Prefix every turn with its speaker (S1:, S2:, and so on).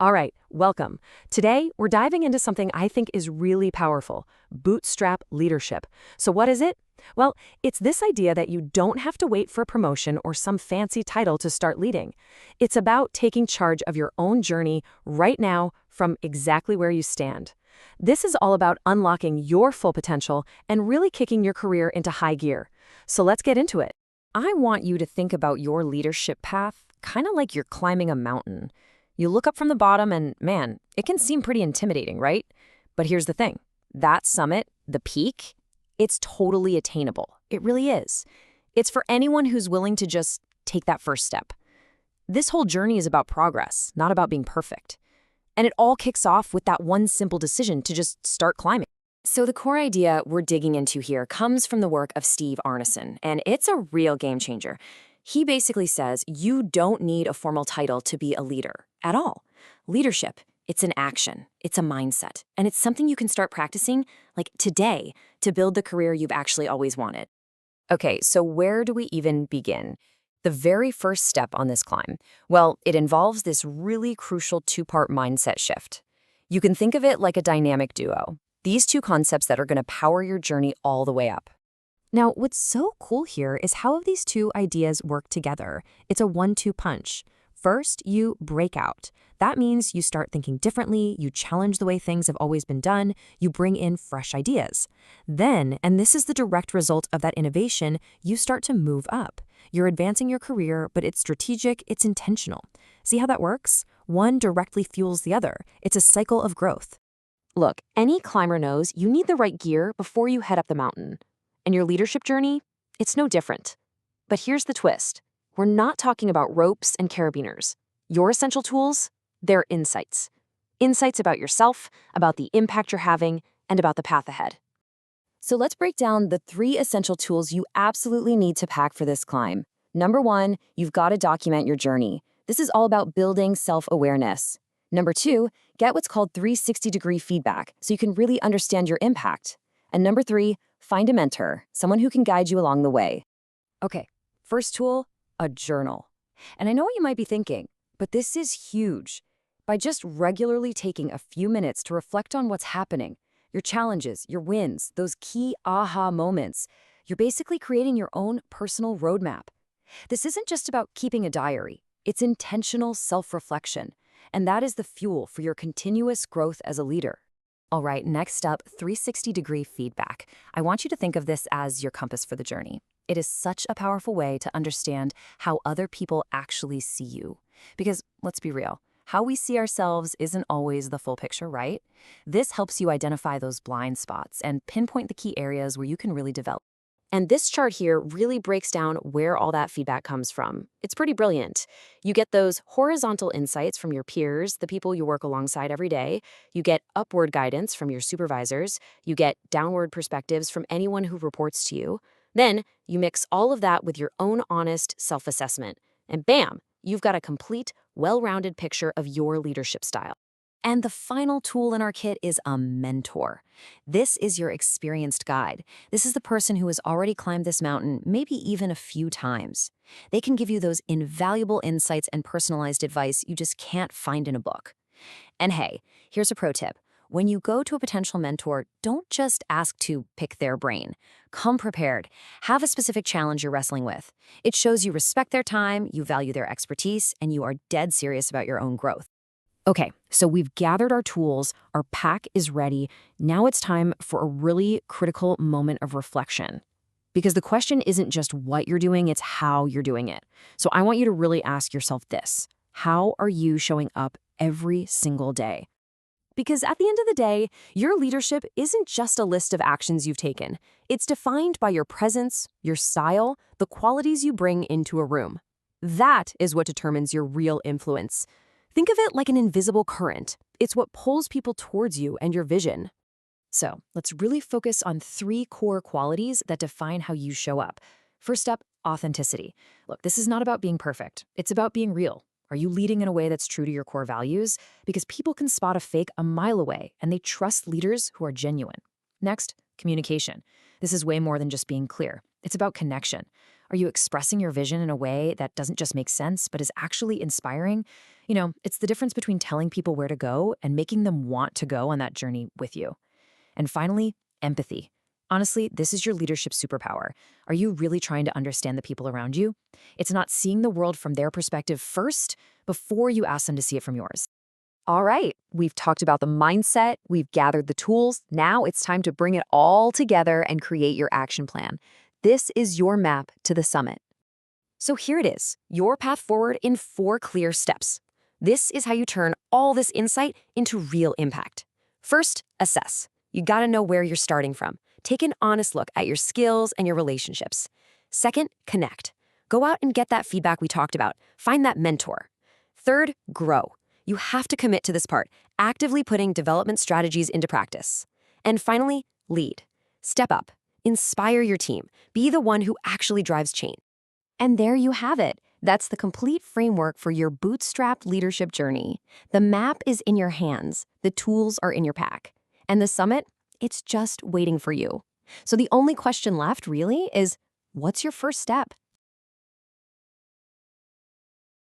S1: All right, welcome. Today, we're diving into something I think is really powerful, bootstrap leadership. So what is it? Well, it's this idea that you don't have to wait for a promotion or some fancy title to start leading. It's about taking charge of your own journey right now from exactly where you stand. This is all about unlocking your full potential and really kicking your career into high gear. So let's get into it. I want you to think about your leadership path kind of like you're climbing a mountain. You look up from the bottom and, man, it can seem pretty intimidating, right? But here's the thing. That summit, the peak, it's totally attainable. It really is. It's for anyone who's willing to just take that first step. This whole journey is about progress, not about being perfect. And it all kicks off with that one simple decision to just start climbing. So the core idea we're digging into here comes from the work of Steve Arneson, and it's a real game changer. He basically says you don't need a formal title to be a leader at all. Leadership, it's an action, it's a mindset, and it's something you can start practicing like today to build the career you've actually always wanted. Okay, so where do we even begin? The very first step on this climb, well, it involves this really crucial two-part mindset shift. You can think of it like a dynamic duo. These two concepts that are going to power your journey all the way up. Now, what's so cool here is how these two ideas work together. It's a 1-2 punch. First, you break out. That means you start thinking differently, you challenge the way things have always been done, you bring in fresh ideas. Then, and this is the direct result of that innovation, you start to move up. You're advancing your career, but it's strategic, it's intentional. See how that works? One directly fuels the other. It's a cycle of growth. Look, any climber knows you need the right gear before you head up the mountain. And your leadership journey? It's no different. But here's the twist. We're not talking about ropes and carabiners. Your essential tools? They're insights. Insights about yourself, about the impact you're having, and about the path ahead. So let's break down the 3 essential tools you absolutely need to pack for this climb. Number 1, you've got to document your journey. This is all about building self-awareness. Number 2, get what's called 360-degree feedback so you can really understand your impact. And number 3, find a mentor, someone who can guide you along the way. Okay, first tool, a journal. And I know what you might be thinking, but this is huge. By just regularly taking a few minutes to reflect on what's happening, your challenges, your wins, those key aha moments, you're basically creating your own personal roadmap. This isn't just about keeping a diary. It's intentional self-reflection. And that is the fuel for your continuous growth as a leader. All right, next up, 360-degree feedback. I want you to think of this as your compass for the journey. It is such a powerful way to understand how other people actually see you. Because, let's be real, how we see ourselves isn't always the full picture, right? This helps you identify those blind spots and pinpoint the key areas where you can really develop. And this chart here really breaks down where all that feedback comes from. It's pretty brilliant. You get those horizontal insights from your peers, the people you work alongside every day. You get upward guidance from your supervisors. You get downward perspectives from anyone who reports to you. Then you mix all of that with your own honest self-assessment. And bam, you've got a complete, well-rounded picture of your leadership style. And the final tool in our kit is a mentor. This is your experienced guide. This is the person who has already climbed this mountain, maybe even a few times. They can give you those invaluable insights and personalized advice you just can't find in a book. And hey, here's a pro tip. When you go to a potential mentor, don't just ask to pick their brain. Come prepared. Have a specific challenge you're wrestling with. It shows you respect their time, you value their expertise, and you are dead serious about your own growth. Okay, so we've gathered our tools, our pack is ready. Now it's time for a really critical moment of reflection. Because the question isn't just what you're doing, it's how you're doing it. So I want you to really ask yourself this. How are you showing up every single day? Because at the end of the day, your leadership isn't just a list of actions you've taken. It's defined by your presence, your style, the qualities you bring into a room. That is what determines your real influence. Think of it like an invisible current. It's what pulls people towards you and your vision. So let's really focus on 3 core qualities that define how you show up. First up, authenticity. Look, this is not about being perfect. It's about being real. Are you leading in a way that's true to your core values? Because people can spot a fake a mile away, and they trust leaders who are genuine. Next, communication. This is way more than just being clear. It's about connection. Are you expressing your vision in a way that doesn't just make sense, but is actually inspiring? It's the difference between telling people where to go and making them want to go on that journey with you. And finally, empathy. Honestly, this is your leadership superpower. Are you really trying to understand the people around you? It's not seeing the world from their perspective first before you ask them to see it from yours. All right, we've talked about the mindset, we've gathered the tools. Now it's time to bring it all together and create your action plan. This is your map to the summit. So here it is, your path forward in 4 clear steps. This is how you turn all this insight into real impact. First, assess. You gotta know where you're starting from. Take an honest look at your skills and your relationships. Second, connect. Go out and get that feedback we talked about. Find that mentor. Third, grow. You have to commit to this part, actively putting development strategies into practice. And finally, lead. Step up. Inspire your team. Be the one who actually drives change. And there you have it. That's the complete framework for your bootstrapped leadership journey. The map is in your hands. The tools are in your pack. And the summit, it's just waiting for you. So the only question left, really, is what's your first step?